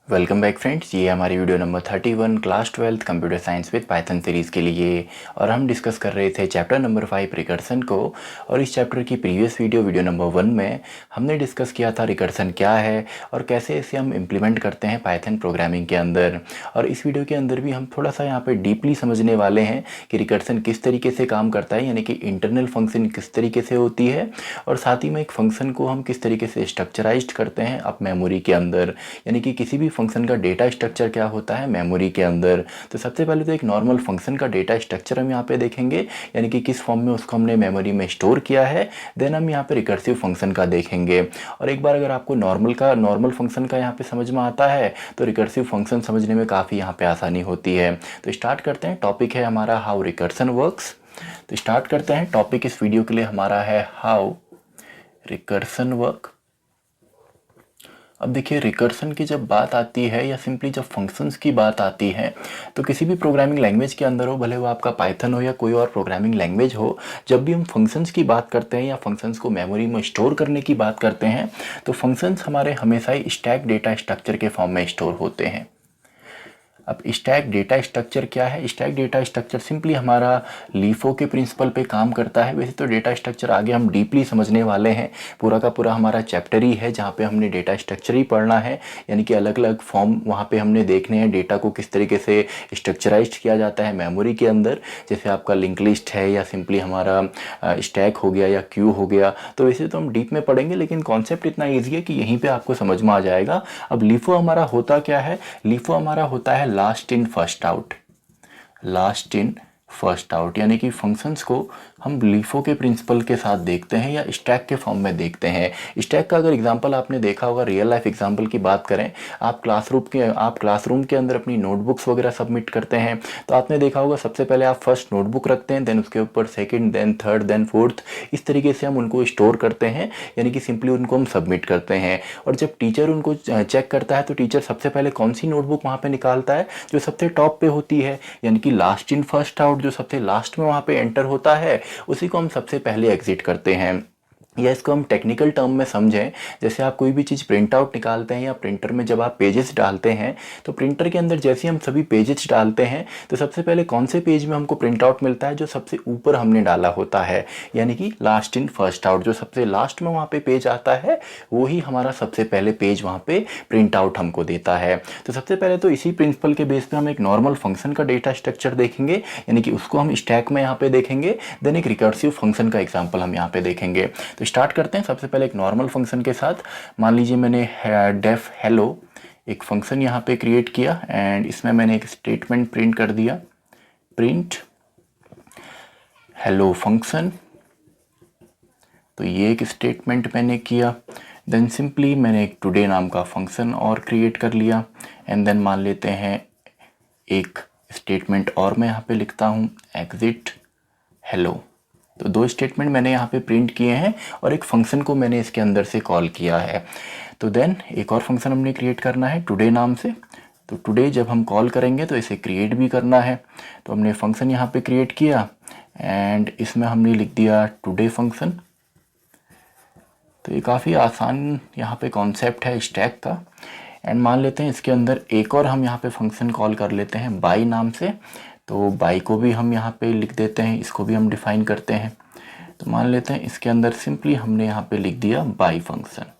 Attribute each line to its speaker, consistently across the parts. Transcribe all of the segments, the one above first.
Speaker 1: Welcome back friends, ये हमारी video number 31 class 12 computer science with Python series के लिए। और हम डिस्कस कर रहे थे चैप्टर नंबर 5 रिकर्सन को। और इस चैप्टर की प्रीवियस वीडियो नंबर 1 में हमने डिस्कस किया था रिकर्सन क्या है और कैसे इसे हम इम्प्लीमेंट करते हैं पाइथन प्रोग्रामिंग के अंदर। और इस वीडियो के अंदर भी हम थोड़ा सा यहाँ पर डीपली समझने वाले हैं कि रिकर्सन किस तरीके से काम करता है, यानी कि इंटरनल फंक्शन किस तरीके से होती है, और साथ ही में एक फंक्शन को हम किस तरीके से स्ट्रक्चराइज करते हैं अब मेमोरी के अंदर, यानी कि किसी भी फंक्शन का डेटा स्ट्रक्चर क्या होता है मेमोरी के अंदर। तो सबसे पहले तो एक नॉर्मल फंक्शन का डेटा स्ट्रक्चर हम यहाँ पे देखेंगे, यानी कि किस फॉर्म में उसको हमने मेमोरी में स्टोर किया है। देन हम यहाँ पे रिकर्सिव फंक्शन का देखेंगे। और एक बार अगर आपको नॉर्मल फंक्शन का यहाँ पे समझ में आता है तो रिकर्सिव फंक्शन समझने में काफ़ी यहाँ पे आसानी होती है। तो स्टार्ट करते हैं। टॉपिक है हमारा हाउ रिकर्सन वर्क्स। तो स्टार्ट करते हैं। टॉपिक इस वीडियो के लिए हमारा है हाउ रिकर्सन वर्क। अब देखिए, रिकर्सन की जब बात आती है या सिंपली जब फंक्शंस की बात आती है तो किसी भी प्रोग्रामिंग लैंग्वेज के अंदर हो, भले वो आपका पाइथन हो या कोई और प्रोग्रामिंग लैंग्वेज हो, जब भी हम फंक्शंस की बात करते हैं या फंक्शंस को मेमोरी में स्टोर करने की बात करते हैं तो फंक्शंस हमारे हमेशा ही स्टैक डेटा स्ट्रक्चर के फॉर्म में स्टोर होते हैं। अब स्टैक डेटा स्ट्रक्चर क्या है? स्टैक डेटा स्ट्रक्चर सिंपली हमारा लीफो के प्रिंसिपल पे काम करता है। वैसे तो डेटा स्ट्रक्चर आगे हम डीपली समझने वाले हैं, पूरा का पूरा हमारा चैप्टर ही है जहाँ पे हमने डेटा स्ट्रक्चर ही पढ़ना है, यानी कि अलग अलग फॉर्म वहाँ पे हमने देखने हैं डेटा को किस तरीके से स्ट्रक्चराइज किया जाता है मेमोरी के अंदर। जैसे आपका लिंक लिस्ट है या सिंपली हमारा स्टैक हो गया या क्यू हो गया, तो वैसे तो हम डीप में पढ़ेंगे, लेकिन कॉन्सेप्ट इतना ईजी है कि यहीं पर आपको समझ में आ जाएगा। अब लीफो हमारा होता क्या है? लीफो हमारा होता है last in first out. Last in first out यानी कि फंक्शंस को हम लीफो के प्रिंसिपल के साथ देखते हैं या स्टैक के फॉर्म में देखते हैं। स्टैक का अगर एग्जांपल आपने देखा होगा, रियल लाइफ एग्जांपल की बात करें, आप क्लासरूम के अंदर अपनी नोटबुक्स वगैरह सबमिट करते हैं तो आपने देखा होगा सबसे पहले आप फर्स्ट नोटबुक रखते हैं, देन उसके ऊपर second, then third, then fourth, इस तरीके से हम उनको स्टोर करते हैं, यानी कि सिंपली उनको हम सबमिट करते हैं। और जब टीचर उनको चेक करता है तो टीचर सबसे पहले कौन सी नोटबुक वहाँ पे निकालता है? जो सबसे टॉप पे होती है, यानी कि लास्ट इन फर्स्ट आउट, जो सबसे लास्ट में वहाँ पे एंटर होता है उसी को हम सबसे पहले एग्जिट करते हैं। या इसको हम टेक्निकल टर्म में समझें, जैसे आप कोई भी चीज़ प्रिंट आउट निकालते हैं या प्रिंटर में जब आप पेजेस डालते हैं तो प्रिंटर के अंदर जैसे हम सभी पेजेस डालते हैं तो सबसे पहले कौन से पेज में हमको प्रिंट आउट मिलता है? जो सबसे ऊपर हमने डाला होता है, यानी कि लास्ट इन फर्स्ट आउट, जो सबसे लास्ट में वहाँ पे पेज आता है वही हमारा सबसे पहले पेज वहाँ पे प्रिंट आउट हमको देता है। तो सबसे पहले तो इसी प्रिंसिपल के बेस पे हम एक नॉर्मल फंक्शन का डेटा स्ट्रक्चर देखेंगे, यानी कि उसको हम स्टैक में यहाँ पे देखेंगे। देन एक रिकर्सिव फंक्शन का एग्जाम्पल हम यहाँ पे देखेंगे। तो स्टार्ट करते हैं सबसे पहले एक नॉर्मल फंक्शन के साथ। मान लीजिए मैंने डेफ हेलो एक फंक्शन यहाँ पे क्रिएट किया एंड इसमें मैंने एक स्टेटमेंट प्रिंट कर दिया, प्रिंट हेलो फंक्शन। तो ये एक स्टेटमेंट मैंने किया। देन सिंपली मैंने एक टुडे नाम का फंक्शन और क्रिएट कर लिया एंड देन मान लेते हैं एक स्टेटमेंट और मैं यहाँ पे लिखता हूँ एग्जिट हेलो। तो दो स्टेटमेंट मैंने यहाँ पे प्रिंट किए हैं और एक फंक्शन को मैंने इसके अंदर से कॉल किया है। तो देन एक और फंक्शन हमने क्रिएट करना है टुडे नाम से। तो टुडे जब हम कॉल करेंगे तो इसे क्रिएट भी करना है। तो हमने फंक्शन यहाँ पे क्रिएट किया एंड इसमें हमने लिख दिया टुडे फंक्शन। तो ये काफ़ी आसान यहाँ पे कॉन्सेप्ट है स्टैक का। एंड मान लेते हैं इसके अंदर एक और हम यहाँ पे फंक्शन कॉल कर लेते हैं बाई नाम से। तो बाई को भी हम यहाँ पे लिख देते हैं, इसको भी हम डिफाइन करते हैं। तो मान लेते हैं इसके अंदर सिंपली हमने यहाँ पे लिख दिया बाई फंक्शन।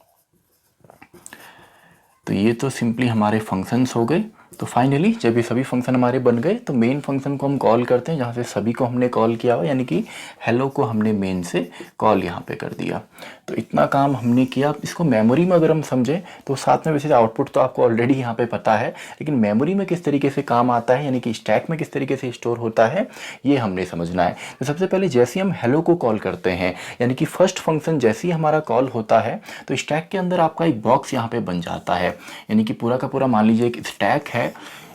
Speaker 1: तो ये तो सिंपली हमारे फंक्शंस हो गए। तो फाइनली जब ये सभी फंक्शन हमारे बन गए तो मेन फंक्शन को हम कॉल करते हैं जहाँ से सभी को हमने कॉल किया हुआ, यानी कि हेलो को हमने मेन से कॉल यहाँ पे कर दिया। तो इतना काम हमने किया। इसको मेमोरी में अगर हम समझें तो साथ में वैसे आउटपुट तो आपको ऑलरेडी यहाँ पे पता है, लेकिन मेमोरी में किस तरीके से काम आता है, यानी कि स्टैक में किस तरीके से स्टोर होता है, ये हमने समझना है। तो सबसे पहले जैसे हम हेलो को कॉल करते हैं, यानी कि फर्स्ट फंक्शन जैसे ही हमारा कॉल होता है तो स्टैक के अंदर आपका एक बॉक्स यहाँ पे बन जाता है, यानी कि पूरा का पूरा मान लीजिए एक स्टैक है।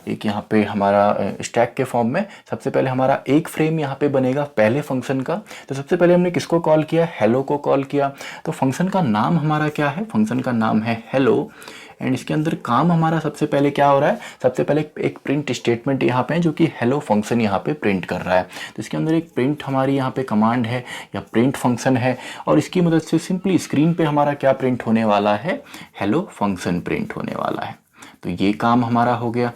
Speaker 1: एक यहाँ पे हमारा स्टैक के फॉर्म में सबसे पहले हमारा एक फ्रेम यहाँ पे बनेगा पहले फंक्शन का। तो सबसे पहले हमने किसको कॉल किया? हेलो को कॉल किया। तो फंक्शन का नाम हमारा क्या है? फंक्शन का नाम है हेलो। एंड इसके अंदर काम हमारा सबसे पहले क्या हो रहा है? सबसे पहले एक प्रिंट स्टेटमेंट यहाँ पे है जो कि हेलो फंक्शन यहाँ पे प्रिंट कर रहा है। तो इसके अंदर एक प्रिंट हमारी यहाँ पे कमांड है या प्रिंट फंक्शन है और इसकी मदद से सिंपली स्क्रीन पे हमारा क्या प्रिंट होने वाला है? हेलो फंक्शन प्रिंट होने वाला है। तो ये काम हमारा हो गया।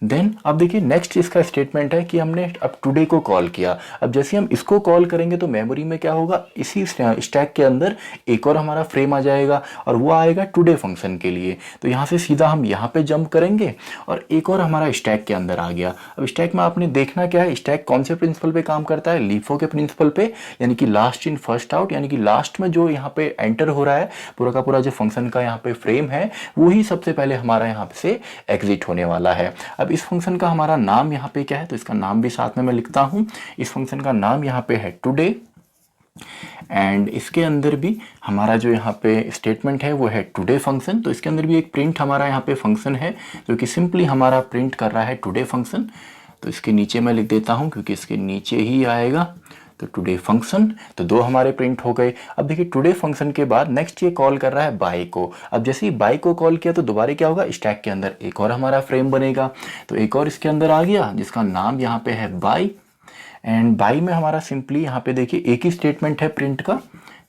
Speaker 1: देन अब देखिए नेक्स्ट इसका स्टेटमेंट है कि हमने अब टुडे को कॉल किया। अब जैसे हम इसको कॉल करेंगे तो मेमोरी में क्या होगा, इसी स्टैक के अंदर एक और हमारा फ्रेम आ जाएगा और वो आएगा टुडे फंक्शन के लिए। तो यहाँ से सीधा हम यहाँ पे जंप करेंगे और एक और हमारा स्टैक के अंदर आ गया। अब स्टैक में आपने देखना क्या है, स्टैक कौन से प्रिंसिपल पे काम करता है, लीफो के प्रिंसिपल पे, यानी कि लास्ट इन फर्स्ट आउट, यानी कि लास्ट में जो यहाँ पे एंटर हो रहा है पूरा का पूरा जो फंक्शन का यहाँ पे फ्रेम है वो ही सबसे पहले हमारा यहाँ से एग्जिट होने वाला है। अब इस फंक्शन का हमारा नाम यहाँ पे क्या है, तो इसका नाम भी साथ में मैं लिखता हूँ। इस फंक्शन का नाम यहाँ पे है टुडे एंड इसके अंदर भी हमारा जो यहाँ पे स्टेटमेंट है वो है टुडे फंक्शन। तो इसके अंदर भी एक प्रिंट हमारा यहाँ पे फंक्शन है जो कि सिंपली हमारा प्रिंट कर रहा है टुडे फंक्शन। तो इसके नीचे मैं लिख देता हूँ क्योंकि इसके नीचे ही आएगा, तो टुडे फंक्शन। तो दो हमारे प्रिंट हो गए। अब देखिए टुडे फंक्शन के बाद नेक्स्ट ये कॉल कर रहा है बाय को। अब जैसे ही बाय को कॉल किया तो दोबारा क्या होगा, स्टैक के अंदर एक और हमारा फ्रेम बनेगा। तो एक और इसके अंदर आ गया जिसका नाम यहाँ पे है बाय एंड बाय में हमारा सिंपली यहाँ पे देखिए एक ही स्टेटमेंट है प्रिंट का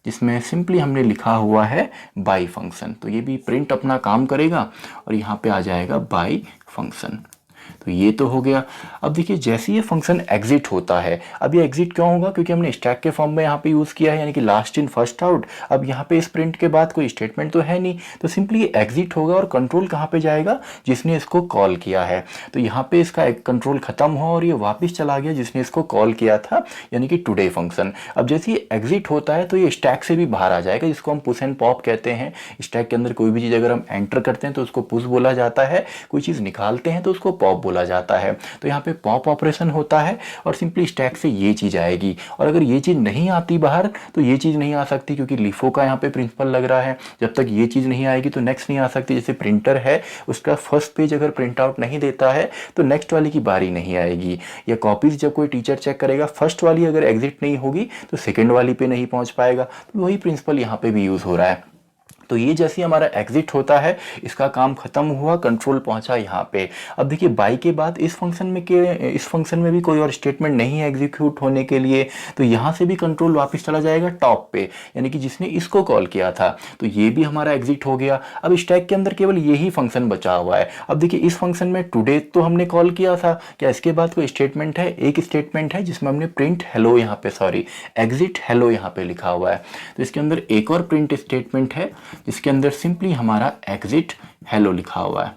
Speaker 1: जिसमें सिंपली हमने लिखा हुआ है बाय फंक्शन। तो ये भी प्रिंट अपना काम करेगा और यहाँ पे आ जाएगा बाय फंक्शन। तो ये तो हो गया। अब देखिए जैसे ये फंक्शन एग्जिट होता है, अब ये एग्जिट क्यों होगा, क्योंकि हमने स्टैक के फॉर्म में यहाँ पे यूज़ किया है यानी कि लास्ट इन फर्स्ट आउट। अब यहाँ पे इस प्रिंट के बाद कोई स्टेटमेंट तो है नहीं, तो सिंपली ये एग्जिट होगा और कंट्रोल कहाँ पे जाएगा, जिसने इसको कॉल किया है। तो यहाँ पे इसका कंट्रोल खत्म हुआ और ये वापस चला गया जिसने इसको कॉल किया था यानी कि टुडे फंक्शन। अब जैसे ये एग्जिट होता है तो ये स्टैक से भी बाहर आ जाएगा, जिसको हम पुश एंड पॉप कहते हैं। स्टैक के अंदर कोई भी चीज़ अगर हम एंटर करते हैं तो उसको पुश बोला जाता है, कोई चीज़ निकालते हैं तो उसको पॉप बोला जाता है। तो यहाँ पे पॉप ऑपरेशन होता है और सिंपली स्टैक से ये चीज़ आएगी। और अगर ये चीज़ नहीं आती बाहर तो ये चीज़ नहीं आ सकती, क्योंकि लिफो का यहाँ पे प्रिंसिपल लग रहा है। जब तक ये चीज़ नहीं आएगी तो नेक्स्ट नहीं आ सकती। जैसे प्रिंटर है उसका फर्स्ट पेज अगर प्रिंट आउट नहीं देता है तो नेक्स्ट वाली की बारी नहीं आएगी। या कॉपीज जब कोई टीचर चेक करेगा, फर्स्ट वाली अगर एग्जिट नहीं होगी तो सेकेंड वाली पे नहीं पहुँच पाएगा। तो वही प्रिंसिपल यहाँ पे भी यूज़ हो रहा है। तो ये जैसे हमारा एग्जिट होता है इसका काम खत्म हुआ, कंट्रोल पहुंचा यहाँ पे। अब देखिए बाय के बाद इस फंक्शन में भी कोई और स्टेटमेंट नहीं है एग्जीक्यूट होने के लिए, तो यहाँ से भी कंट्रोल वापस चला जाएगा टॉप पे, यानी कि जिसने इसको कॉल किया था। तो ये भी हमारा एग्जिट हो गया। अब स्टैक के अंदर केवल यही फंक्शन बचा हुआ है। अब देखिए इस फंक्शन में टुडे तो हमने कॉल किया था, क्या इसके बाद कोई स्टेटमेंट है? एक स्टेटमेंट है जिसमें हमने प्रिंट हेलो यहाँ पे एग्जिट हेलो यहाँ पे लिखा हुआ है। तो इसके अंदर एक और प्रिंट स्टेटमेंट है जिसके अंदर सिंपली हमारा एग्जिट हेलो लिखा हुआ है।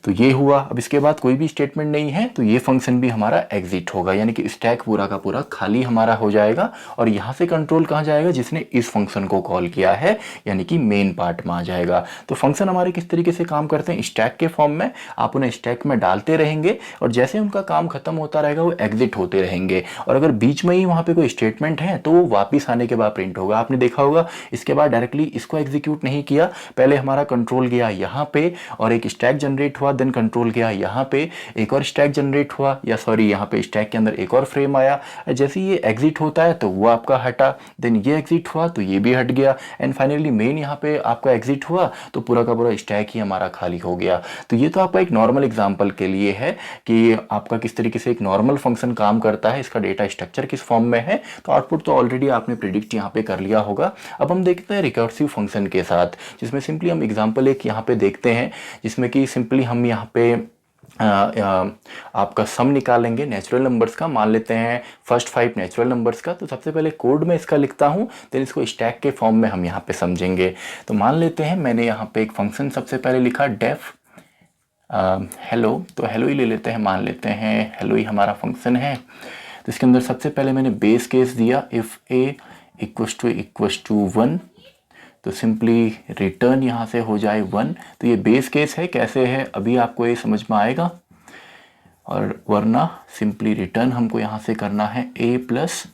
Speaker 1: तो ये हुआ। अब इसके बाद कोई भी स्टेटमेंट नहीं है तो ये फंक्शन भी हमारा एग्जिट होगा, यानी कि स्टैक पूरा का पूरा खाली हमारा हो जाएगा। और यहाँ से कंट्रोल कहाँ जाएगा, जिसने इस फंक्शन को कॉल किया है यानी कि मेन पार्ट में आ जाएगा। तो फंक्शन हमारे किस तरीके से काम करते हैं, स्टैक के फॉर्म में आप उन्हें स्टैक में डालते रहेंगे और जैसे उनका काम खत्म होता रहेगा वो एग्जिट होते रहेंगे। और अगर बीच में ही वहाँ पे कोई स्टेटमेंट है तो वो वापिस आने के बाद प्रिंट होगा। आपने देखा होगा इसके बाद डायरेक्टली इसको एग्जीक्यूट नहीं किया, पहले हमारा कंट्रोल गया यहाँ पे और एक स्टैक जनरेट हुआ, देन कंट्रोल गया यहाँ पे, एक और स्टैक जनरेट हुआ, या सॉरी यहाँ पे स्टैक के अंदर एक और फ्रेम आया। जैसे ये एग्जिट होता है तो वो आपका हटा, देन ये एग्जिट हुआ तो ये भी हट गया, एंड फाइनली मेन यहाँ पे आपका एग्जिट हुआ तो पूरा का पूरा स्टैक ही हमारा खाली हो गया। तो ये तो आपका एक नॉर्मल एग्जाम्पल के लिए है कि आपका किस तरीके से एक नॉर्मल फंक्शन काम करता है, इसका डेटा स्ट्रक्चर किस फॉर्म में है। तो आउटपुट तो ऑलरेडी आपने प्रिडिक्ट यहाँ पे कर लिया होगा। अब हम देखते हैं रिकर्सिव फंक्शन के साथ, जिसमें सिंपली हम एग्जाम्पल एक यहाँ पे देखते हैं, जिसमें कि सिंपली हम यहाँ पे आपका सम निकालेंगे नेचुरल नंबर्स का। मान लेते हैं फर्स्ट 5 नेचुरल नंबर्स का। तो सबसे पहले कोड में इसका लिखता हूँ, देन इसको स्टैक के फॉर्म में हम यहाँ पे समझेंगे। तो मान लेते हैं मैंने यहाँ पे एक फंक्शन सबसे पहले लिखा डेफ हेलो, तो हेलो ही ले लेते हैं, मान लेते हैं हेलो ही हमारा फंक्शन है। तो इसके अंदर सबसे पहले मैंने बेस केस दिया, इफ़ ए इक्वस टू 1, तो सिंपली रिटर्न यहाँ से हो जाए 1। तो ये बेस केस है, कैसे है अभी आपको ये समझ में आएगा। और वरना सिंपली रिटर्न हमको यहाँ से करना है a प्लस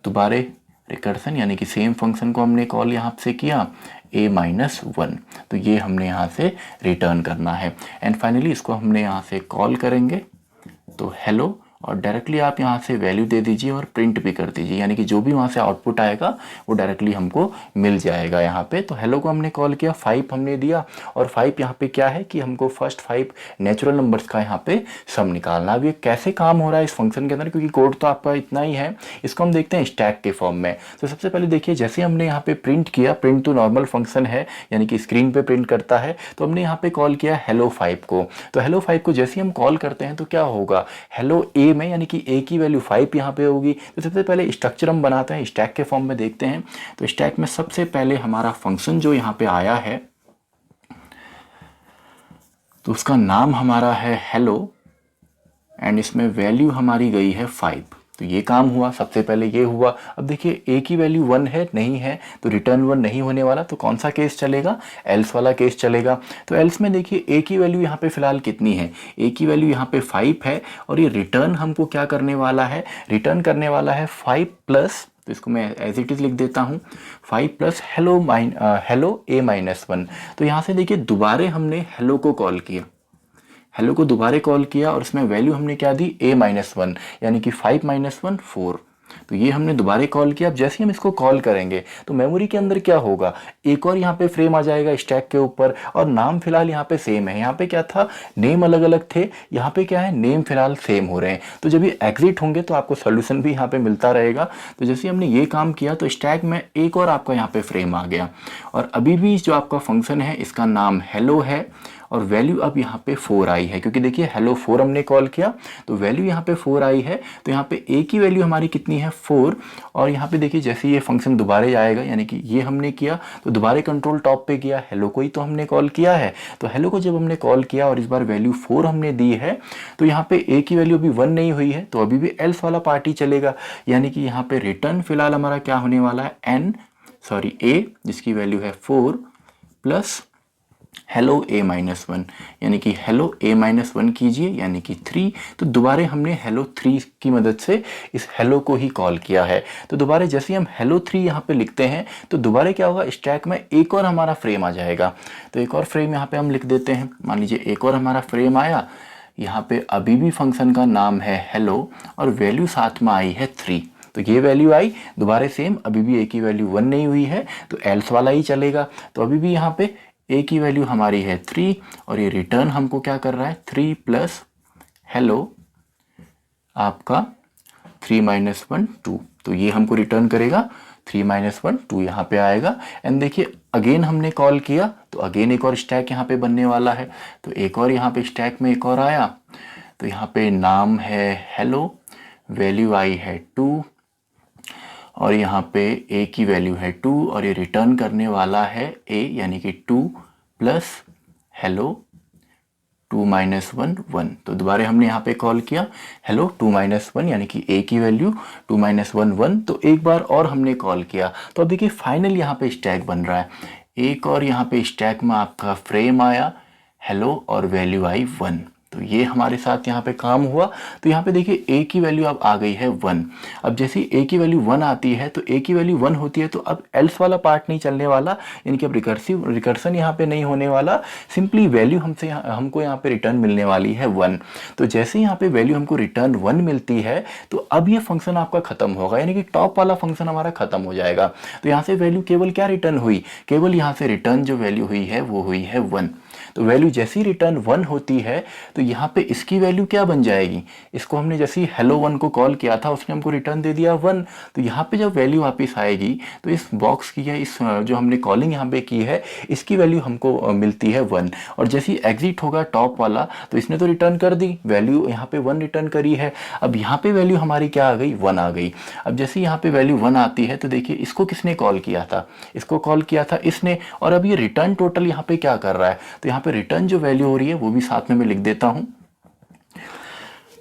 Speaker 1: दोबारे रिकर्सन, यानी कि सेम फंक्शन को हमने कॉल यहाँ से किया a माइनस 1। तो ये हमने यहाँ से रिटर्न करना है। एंड फाइनली इसको हमने यहाँ से कॉल करेंगे तो हेलो, और डायरेक्टली आप यहाँ से वैल्यू दे दीजिए और प्रिंट भी कर दीजिए, यानी कि जो भी वहाँ से आउटपुट आएगा वो डायरेक्टली हमको मिल जाएगा यहाँ पे। तो हेलो को हमने कॉल किया, 5 हमने दिया, और 5 यहाँ पे क्या है कि हमको फर्स्ट 5 नेचुरल नंबर्स का यहाँ पे सम निकालना। अब ये कैसे काम हो रहा है इस फंक्शन के अंदर, क्योंकि कोड तो आपका इतना ही है, इसको हम देखते हैं स्टैक के फॉर्म में। तो सबसे पहले देखिए, जैसे हमने यहाँ पे प्रिंट किया, प्रिंट तो नॉर्मल फंक्शन है, यानी कि स्क्रीन पे प्रिंट करता है, तो हमने यहाँ पे कॉल किया हेलो 5 को। तो हेलो 5 को जैसे हम कॉल करते हैं तो क्या होगा, हेलो ए में, यानी कि ए की वैल्यू 5 यहाँ पे होगी। तो सबसे पहले स्ट्रक्चर हम बनाते हैं, स्टैक के फॉर्म में देखते हैं। तो स्टैक में सबसे पहले हमारा फंक्शन जो यहाँ पे आया है, तो उसका नाम हमारा है हेलो, एंड इसमें वैल्यू हमारी गई है 5। तो ये काम हुआ, सबसे पहले ये हुआ। अब देखिए ए की वैल्यू 1 है, नहीं है, तो रिटर्न 1 नहीं होने वाला, तो कौन सा केस चलेगा, एल्स वाला केस चलेगा। तो एल्स में देखिए ए की वैल्यू यहाँ पे फिलहाल कितनी है, ए की वैल्यू यहाँ पे 5 है, और ये रिटर्न हमको क्या करने वाला है, रिटर्न करने वाला है 5 प्लस, तो इसको मैं एज इट इज लिख देता हूँ, 5 प्लस हेलो ए माइनस 1। तो यहाँ से देखिए दोबारे हमने हेलो को कॉल किया, हेलो को दोबारा कॉल किया, और इसमें वैल्यू हमने क्या दी, a माइनस 1, यानी कि 5 माइनस 1 4। तो ये हमने दोबारा कॉल किया। अब जैसे हम इसको कॉल करेंगे तो मेमोरी के अंदर क्या होगा, एक और यहाँ पे फ्रेम आ जाएगा स्टैक के ऊपर, और नाम फिलहाल यहाँ पे सेम है। यहाँ पे क्या था, नेम अलग अलग थे, यहाँ पे क्या है, नेम फिलहाल सेम हो रहे हैं। तो जब ये एग्जिट होंगे तो आपको सोल्यूशन भी यहाँ पे मिलता रहेगा। तो जैसे हमने ये काम किया तो स्टैक में एक और आपका यहाँ पे फ्रेम आ गया, और अभी भी जो आपका फंक्शन है इसका नाम हेलो है, और वैल्यू अब यहाँ पे 4 आई है, क्योंकि देखिए हेलो 4 हमने कॉल किया तो वैल्यू यहाँ पे 4 आई है। तो यहाँ पे ए की वैल्यू हमारी कितनी है, 4, और यहाँ पे देखिए जैसे ये फंक्शन दोबारा आएगा, यानी कि ये हमने किया तो दोबारा कंट्रोल टॉप पे किया, हेलो को ही तो हमने कॉल किया है। तो हेलो को जब हमने कॉल किया और इस बार वैल्यू 4 हमने दी है, तो यहाँ पे ए की वैल्यू अभी 1 नहीं हुई है, तो अभी भी एल्स वाला पार्ट ही चलेगा, यानी कि यहाँ पे रिटर्न फिलहाल हमारा क्या होने वाला है, ए जिसकी वैल्यू है 4 प्लस हेलो ए माइनस 1, यानी कि हेलो ए माइनस 1 कीजिए, यानी कि 3। तो दोबारा हमने हेलो 3 की मदद से इस हेलो को ही कॉल किया है। तो दोबारा जैसे हम हेलो 3 यहाँ पे लिखते हैं तो दोबारा क्या होगा, स्टैक में एक और हमारा फ्रेम आ जाएगा। तो एक और फ्रेम यहाँ पे हम लिख देते हैं, मान लीजिए एक और हमारा फ्रेम आया, यहाँ पे अभी भी फंक्शन का नाम है हेलो, और वैल्यू साथ में आई है 3। तो ये वैल्यू आई, दोबारा सेम, अभी भी ए की वैल्यू 1 नहीं हुई है, तो एल्स वाला ही चलेगा। तो अभी भी यहाँ पे ए की वैल्यू हमारी है 3, और ये रिटर्न हमको क्या कर रहा है, 3 प्लस हेलो आपका 3 माइनस 1 2। तो ये हमको रिटर्न करेगा 3 माइनस 1 2 यहाँ पे आएगा। एंड देखिए अगेन हमने कॉल किया तो अगेन एक और स्टैक यहाँ पे बनने वाला है। तो एक और यहाँ पे स्टैक में एक और आया, तो यहाँ पे नाम है हेलो, वैल्यू आई है 2, और यहाँ पे a की वैल्यू है 2, और ये रिटर्न करने वाला है a, यानी कि 2 प्लस हेलो 2 माइनस 1 1। तो दोबारा हमने यहाँ पे कॉल किया हेलो 2 माइनस 1, यानी कि a की वैल्यू 2 माइनस 1 1। तो एक बार और हमने कॉल किया, तो अब देखिए फाइनल यहाँ पे स्टैक बन रहा है, एक और यहाँ पे स्टैक में आपका फ्रेम आया हेलो, और वैल्यू आई 1। तो ये हमारे साथ यहाँ पे काम हुआ। तो यहाँ पे देखिए a की वैल्यू अब आ गई है 1। अब जैसे a की वैल्यू 1 आती है तो a की वैल्यू 1 होती है, तो अब एल्स वाला पार्ट नहीं चलने वाला, यानी कि अब रिकर्सन यहाँ पे नहीं होने वाला, सिंपली वैल्यू हमको यहाँ पे रिटर्न मिलने वाली है 1। तो जैसे यहाँ पे वैल्यू हमको रिटर्न 1 मिलती है तो अब ये फंक्शन आपका खत्म होगा, यानी कि टॉप वाला फंक्शन हमारा खत्म हो जाएगा। तो यहाँ से वैल्यू केवल क्या रिटर्न हुई, केवल यहाँ से रिटर्न जो वैल्यू हुई है वो हुई है 1। तो वैल्यू जैसी रिटर्न 1 होती है तो यहाँ पे इसकी वैल्यू क्या बन जाएगी, इसको हमने जैसे हेलो 1 को कॉल किया था उसने हमको रिटर्न दे दिया 1। तो यहाँ पे जब वैल्यू वापस आएगी तो इस बॉक्स की है, इस जो हमने कॉलिंग यहाँ पे की है इसकी वैल्यू हमको मिलती है 1। और जैसे एग्जिट होगा टॉप वाला तो इसने तो रिटर्न कर दी, वैल्यू यहाँ पे 1 रिटर्न करी है। अब यहाँ पे वैल्यू हमारी क्या आ गई, 1 आ गई। अब जैसे यहाँ पे वैल्यू 1 आती है तो देखिए इसको किसने कॉल किया था, इसको कॉल किया था इसने, और अब ये रिटर्न टोटल यहाँ पे क्या कर रहा है, तो यहाँ पे रिटर्न जो वैल्यू हो रही है वो भी साथ में मैं लिख देता हूँ।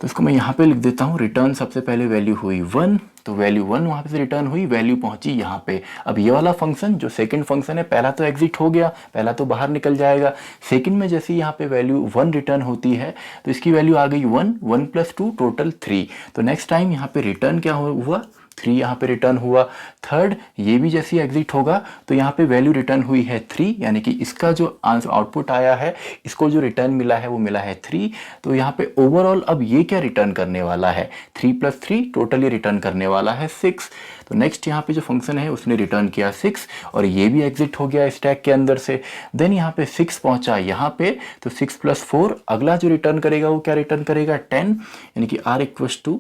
Speaker 1: तो इसको मैं यहाँ पे लिख देता हूँ, रिटर्न सबसे पहले वैल्यू हुई 1, तो वैल्यू 1 वहाँ पे से रिटर्न हुई, वैल्यू पहुंची यहाँ पे। अब ये वाला फंक्शन जो सेकंड फंक्शन है, पहला तो एग्जिट हो गया, पहला तो बाहर निकल जाएगा। सेकंड में जैसे यहाँ पे वैल्यू 1 रिटर्न होती है तो इसकी वैल्यू आ गई 1 1 प्लस 2 टोटल 3। तो नेक्स्ट टाइम यहाँ पे रिटर्न क्या हुआ, 3 यहाँ पे रिटर्न हुआ। थर्ड, ये भी जैसे एग्जिट होगा तो यहाँ पे वैल्यू रिटर्न हुई है 3, यानी कि इसका जो आंसर आउटपुट आया है, इसको जो रिटर्न मिला है वो मिला है 3। तो यहाँ पे ओवरऑल अब ये क्या रिटर्न करने वाला है, 3 + 3 टोटली रिटर्न करने वाला है 6। तो नेक्स्ट यहाँ पे जो फंक्शन है उसने रिटर्न किया 6 और ये भी एग्जिट हो गया स्टैक के अंदर से। देन यहाँ पे 6 पहुंचा यहाँ पे, तो 6 + 4 अगला जो रिटर्न करेगा वो क्या रिटर्न करेगा, 10, यानी कि r =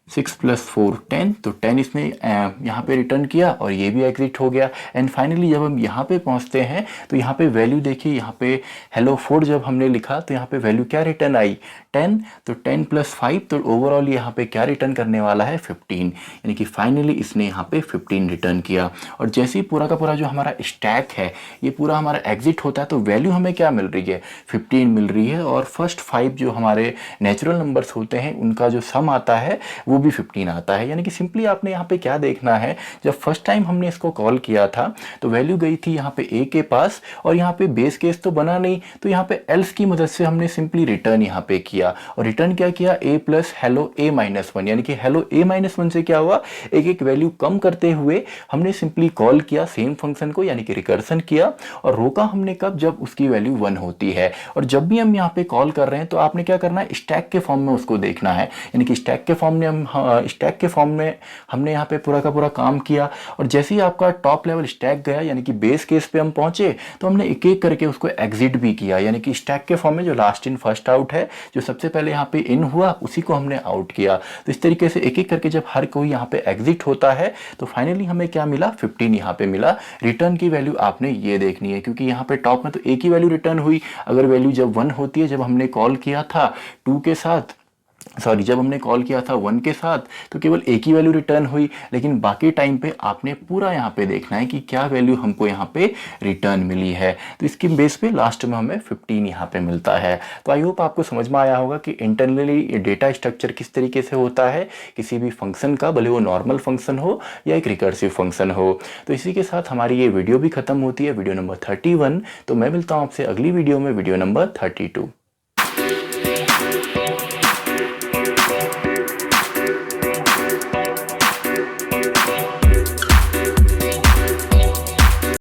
Speaker 1: 6 + 4 10। तो 10 इसने यहाँ पे रिटर्न किया और ये भी एग्जिट हो गया। एंड फाइनली जब हम यहाँ पे पहुँचते हैं तो यहाँ पे वैल्यू देखिए, यहाँ पे hello 4 जब हमने लिखा तो यहाँ पे वैल्यू क्या रिटर्न आई, 10। तो 10 + 5, तो ओवरऑल यहाँ पे क्या रिटर्न करने वाला है, 15, यानी कि फाइनली इसने यहाँ पे 15 रिटर्न किया। और जैसे ही पूरा का पूरा जो हमारा स्टैक है ये पूरा हमारा एग्जिट होता है तो वैल्यू हमें क्या मिल रही है, 15 मिल रही है। और फर्स्ट 5 जो हमारे नेचुरल नंबर्स होते हैं उनका जो सम आता है वो भी 15 आता है। यानी कि सिंपली आपने यहाँ पे क्या देखना है, जब फर्स्ट टाइम हमने इसको कॉल किया था तो वैल्यू गई थी यहाँ पे a के पास और यहाँ पे बेस केस तो बना नहीं, तो यहाँ पे एल्स की मदद से हमने सिंपली रिटर्न यहाँ पे किया। और रिटर्न क्या किया, a + hello a-1, यानी कि hello a-1 से क्या हुआ, एक एक वैल्यू कम करते हुए हमने सिंपली कॉल किया सेम फंक्शन को, यानी कि रिकर्सन किया। और रोका हमने कब, जब उसकी वैल्यू 1 होती है। और जब भी हम यहाँ पे कॉल कर रहे हैं तो आपने क्या करना है, स्टैक के फॉर्म में उसको देखना है, यानी कि स्टैक के फॉर्म में हमने यहाँ पे पूरा का पूरा काम किया। और जैसे ही आपका टॉप लेवल स्टैक गया, यानी कि बेस केस पे हम पहुंचे, तो हमने एक एक करके उसको एग्जिट भी किया, यानी कि स्टैक के फॉर्म में जो लास्ट इन फर्स्ट आउट है, जो सबसे पहले यहाँ पे इन हुआ उसी को हमने आउट किया। तो इस तरीके से एक एक करके जब हर कोई यहाँ पे एग्जिट होता है तो फाइनली हमें क्या मिला, 15 यहाँ पे मिला। रिटर्न की वैल्यू आपने ये देखनी है, क्योंकि यहाँ पे टॉप में तो एक ही वैल्यू रिटर्न हुई। अगर वैल्यू जब 1 होती है, जब हमने कॉल किया था 2 के साथ, सॉरी जब हमने कॉल किया था 1 के साथ, तो केवल एक ही वैल्यू रिटर्न हुई। लेकिन बाकी टाइम पे आपने पूरा यहाँ पे देखना है कि क्या वैल्यू हमको यहाँ पे रिटर्न मिली है। तो इसकी बेस पे लास्ट में हमें 15 यहाँ पे मिलता है। तो आई होप आपको समझ में आया होगा कि इंटरनली डेटा स्ट्रक्चर किस तरीके से होता है किसी भी फंक्शन का, भले वो नॉर्मल फंक्शन हो या एक रिकर्सिव फंक्शन हो। तो इसी के साथ हमारी ये वीडियो भी खत्म होती है, वीडियो नंबर 31। तो मैं मिलता हूँ आपसे अगली वीडियो में, वीडियो नंबर 32।